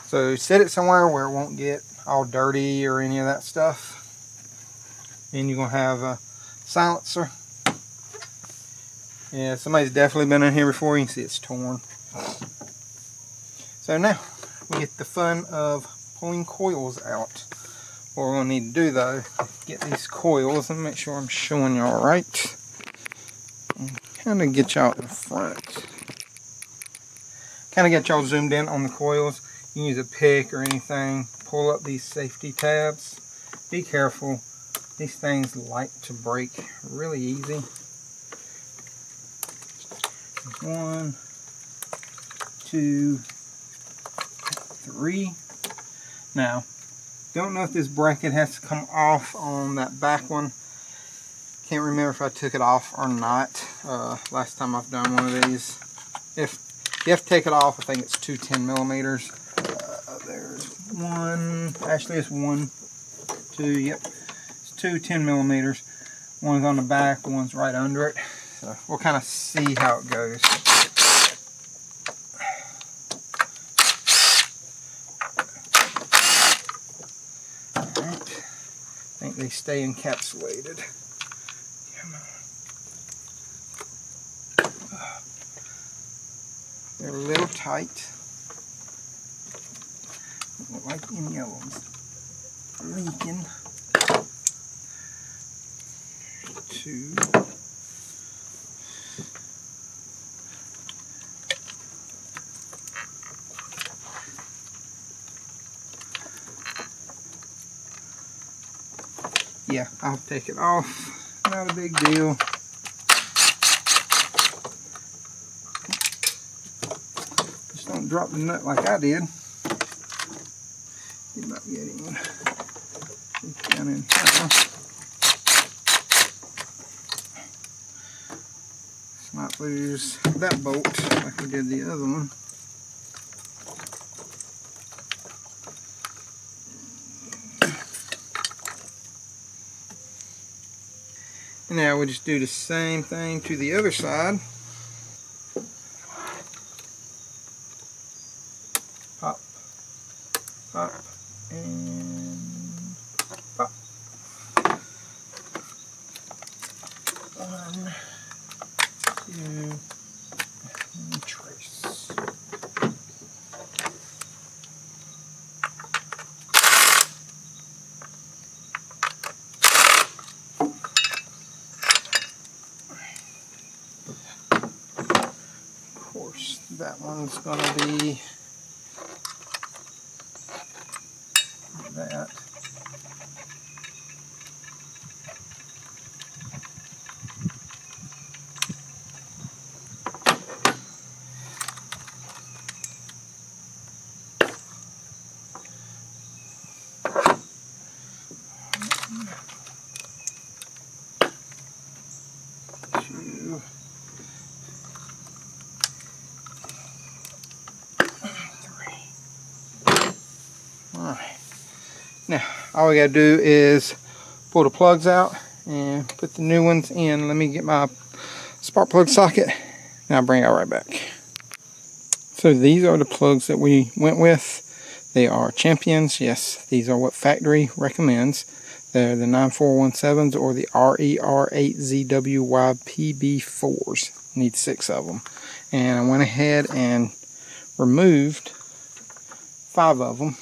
So set it somewhere where it won't get all dirty or any of that stuff. And you're going to have a silencer. Yeah, somebody's definitely been in here before. You can see it's torn. So now we get the fun of pulling coils out. What we're going to need to do though, get these coils and make sure I'm showing y'all right. And kind of get y'all in front. Kind of get y'all zoomed in on the coils. You can use a pick or anything. Pull up these safety tabs. Be careful. These things like to break really easy. 1, 2, 3. Now, don't know if this bracket has to come off on that back one. Can't remember if I took it off or not last time I've done one of these. If you have to take it off, I think it's 2 10mm. There's one, actually it's 1, 2, yep. It's 2 10mm. One's on the back, the one's right under it. So we'll kind of see how it goes. Alright. I think they stay encapsulated. Come on. They're a little tight. Don't look like any of them's leaking. 2. Yeah, I'll take it off. Not a big deal. Just don't drop the nut like I did. You're not getting one. Down in here. Let's not lose that bolt like we did the other one. And now we just do the same thing to the other side. Pop, pop, and pop. 1, 2, and trace. That one's going to be that. Now, all we got to do is pull the plugs out and put the new ones in. Let me get my spark plug socket and I'll bring it right back. So these are the plugs that we went with. They are Champions. Yes, these are what factory recommends. They're the 9417s or the RER8ZWYPB4s. Need 6 of them. And I went ahead and removed 5 of them.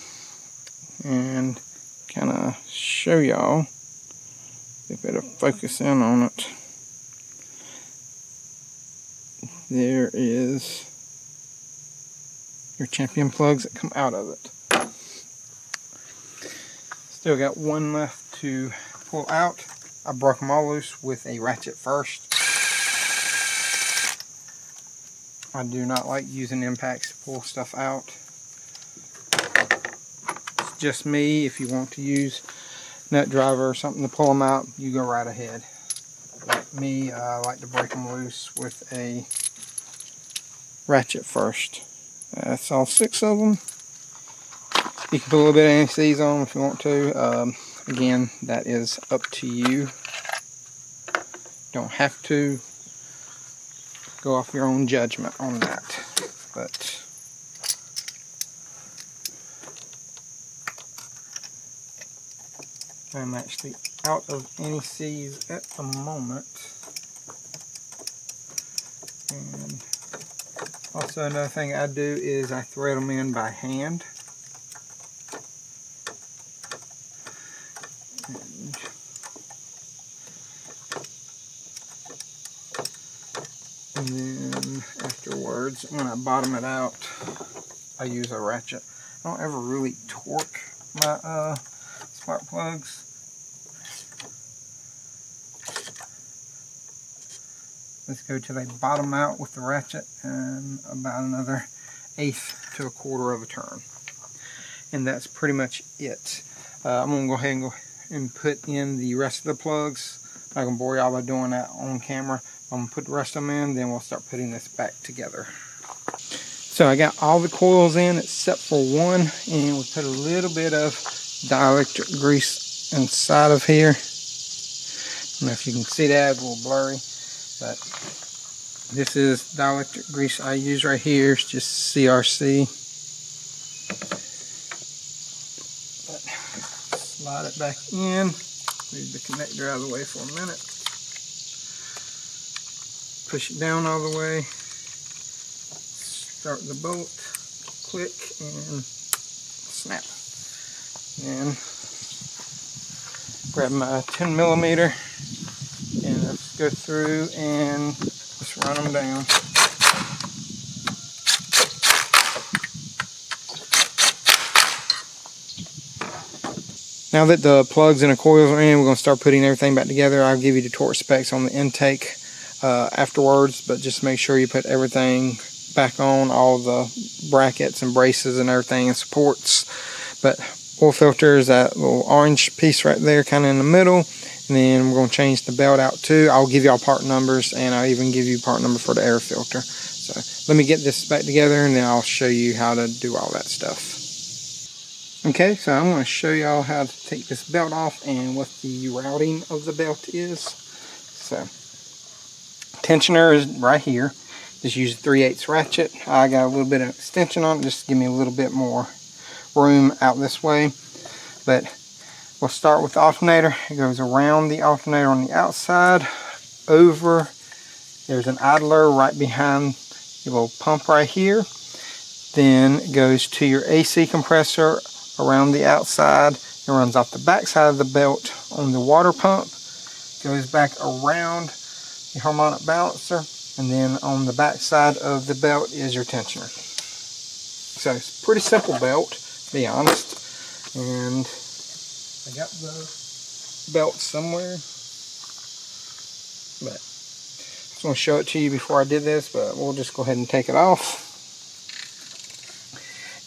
And kind of show y'all if it'll focus in on it. There is your Champion plugs that come out of it. Still got one left to pull out. I broke them all loose with a ratchet first. I do not like using impacts to pull stuff out. Just me. If you want to use nut driver or something to pull them out, you go right ahead. Like me, I like to break them loose with a ratchet first. That's all 6 of them. You can put a little bit of anti-seize on them if you want to. Again, that is up to you. Don't have to. Go off your own judgment on that. But I'm actually out of any C's at the moment. And also another thing I do is I thread them in by hand. And then afterwards, when I bottom it out, I use a ratchet. I don't ever really torque my spark plugs. Let's go till they bottom out with the ratchet and about another 1/8 to 1/4 of a turn. And that's pretty much it. I'm going to go ahead and put in the rest of the plugs. I'm not going to bore y'all by doing that on camera. I'm going to put the rest of them in, then we'll start putting this back together. So I got all the coils in except for one, and we put a little bit of dielectric grease inside of here. I don't know if you can see that, it's a little blurry, but this is dielectric grease I use right here. It's just CRC. But slide it back in. Move the connector out of the way for a minute. Push it down all the way. Start the bolt. Click and snap. And grab my 10mm and let's go through and just run them down. Now that the plugs and the coils are in, we're going to start putting everything back together. I'll give you the torque specs on the intake afterwards, but just make sure you put everything back on, all the brackets and braces and everything and supports. But oil filter is that little orange piece right there, kind of in the middle. And then we're going to change the belt out too. I'll give y'all part numbers, and I'll even give you part number for the air filter. So let me get this back together, and then I'll show you how to do all that stuff. Okay, so I'm going to show y'all how to take this belt off and what the routing of the belt is. So, tensioner is right here. Just use a 3/8 ratchet. I got a little bit of extension on it, just to give me a little bit more room out this way. But we'll start with the alternator. It goes around the alternator on the outside, over. There's an idler right behind your little pump right here. Then it goes to your AC compressor around the outside. It runs off the back side of the belt on the water pump. Goes back around the harmonic balancer. And then on the back side of the belt is your tensioner. So it's a pretty simple belt, to be honest. And I got the belt somewhere. But I just want to show it to you before I did this, but we'll just go ahead and take it off.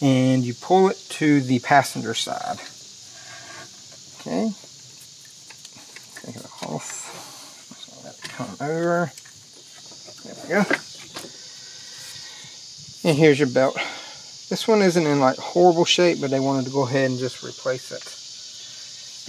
And you pull it to the passenger side. Okay. Take it off. So let it come over. There we go. And here's your belt. This one isn't in like horrible shape, but they wanted to go ahead and just replace it.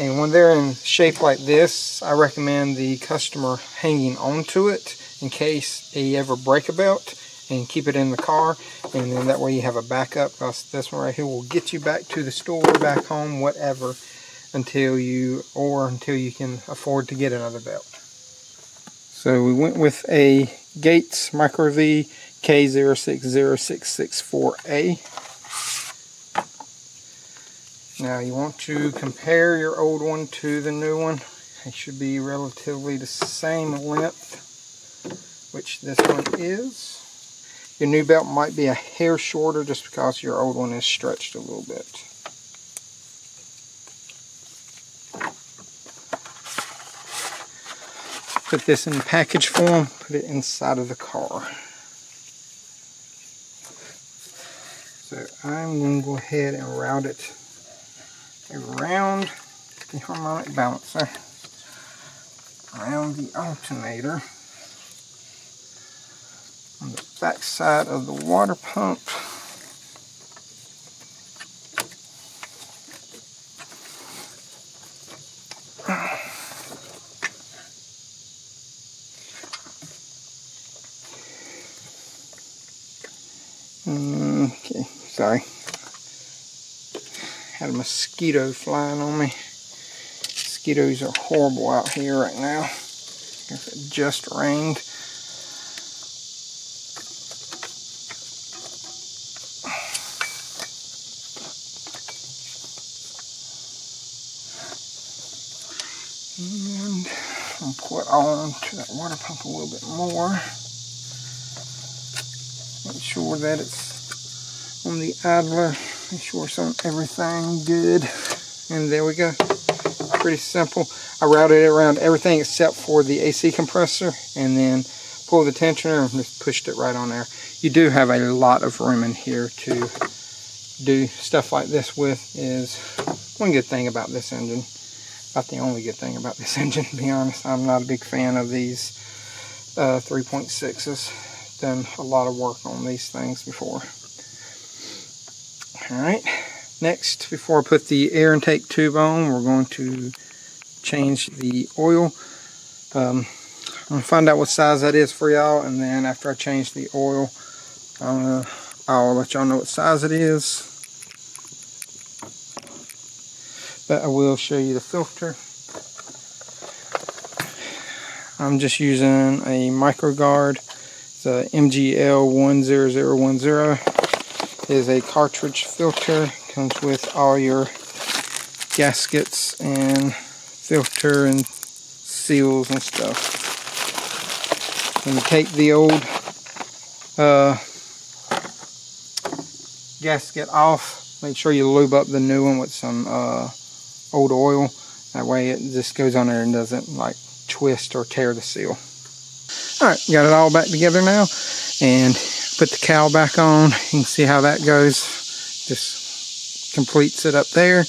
And when they're in shape like this, I recommend the customer hanging onto it in case they ever break a belt, and keep it in the car, and then that way you have a backup, because this one right here will get you back to the store, back home, whatever, until you can afford to get another belt. So we went with a Gates Micro V K060664A. Now you want to compare your old one to the new one. It should be relatively the same length, which this one is. Your new belt might be a hair shorter just because your old one is stretched a little bit. Put this in package form, put it inside of the car. So I'm going to go ahead and route it around the harmonic balancer, around the alternator, on the back side of the water pump, okay, sorry, had a mosquito flying on me. Mosquitoes are horrible out here right now. It just rained. And I'll put on to that water pump a little bit more. Make sure that it's on the idler. Make sure it's on everything good. And there we go. Pretty simple. I routed it around everything except for the AC compressor, and then pulled the tensioner and just pushed it right on there. You do have a lot of room in here to do stuff like this with. Is one good thing about this engine. About the only good thing about this engine, to be honest. I'm not a big fan of these 3.6s. Done a lot of work on these things before. Alright, next, before I put the air intake tube on, we're going to change the oil. I'm going to find out what size that is for y'all, and then after I change the oil, I'll let y'all know what size it is. But I will show you the filter. I'm just using a MicroGuard. It's a MGL10010. It is a cartridge filter. Comes with all your gaskets and filter and seals and stuff. And you take the old gasket off. Make sure you lube up the new one with some old oil. That way it just goes on there and doesn't like twist or tear the seal. Alright, got it all back together now, and put the cowl back on. You can see how that goes. Just completes it up there.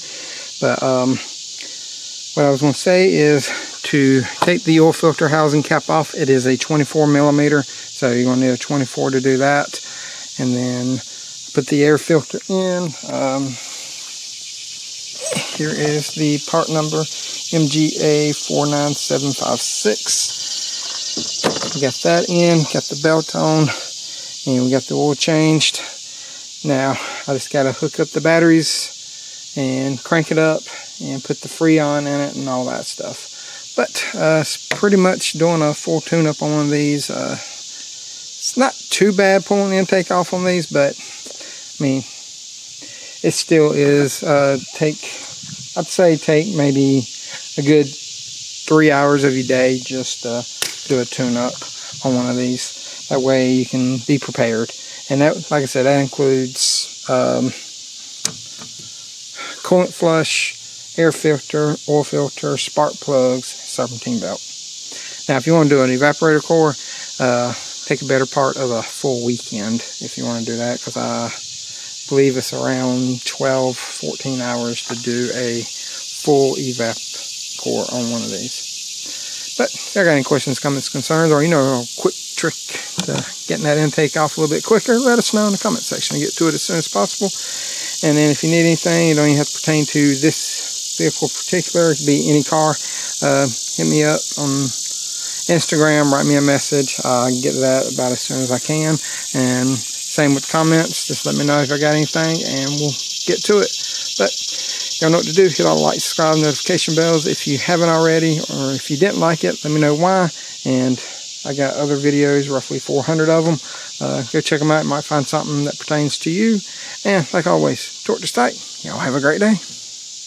But what I was going to say is to take the oil filter housing cap off. It is a 24 millimeter, so you're going to need a 24 to do that. And then put the air filter in. Here is the part number, MGA49756. We got that in, got the belt on, and we got the oil changed. Now I just got to hook up the batteries and crank it up and put the Freon in it and all that stuff. But it's pretty much doing a full tune-up on one of these. It's not too bad pulling the intake off on these, but I mean, it still is. I'd say take maybe a good 3 hours of your day just to do a tune-up on one of these. That way you can be prepared. And that, like I said, that includes coolant flush, air filter, oil filter, spark plugs, serpentine belt. Now, if you want to do an evaporator core, take a better part of a full weekend if you want to do that, because I believe it's around 12-14 hours to do a full evap core on one of these. But if you got any questions, comments, concerns, or you know a quick trick to getting that intake off a little bit quicker, let us know in the comment section. We'll get to it as soon as possible. And then if you need anything, you don't even have to pertain to this vehicle in particular. It could be any car. Hit me up on Instagram, write me a message. I can get to that about as soon as I can. And same with comments. Just let me know if I got anything, and we'll get to it. But y'all know what to do. Hit all the like, subscribe, notification bells if you haven't already, or if you didn't like it, let me know why. And I got other videos, roughly 400 of them. Go check them out. You might find something that pertains to you. And like always, torque to state. Y'all have a great day.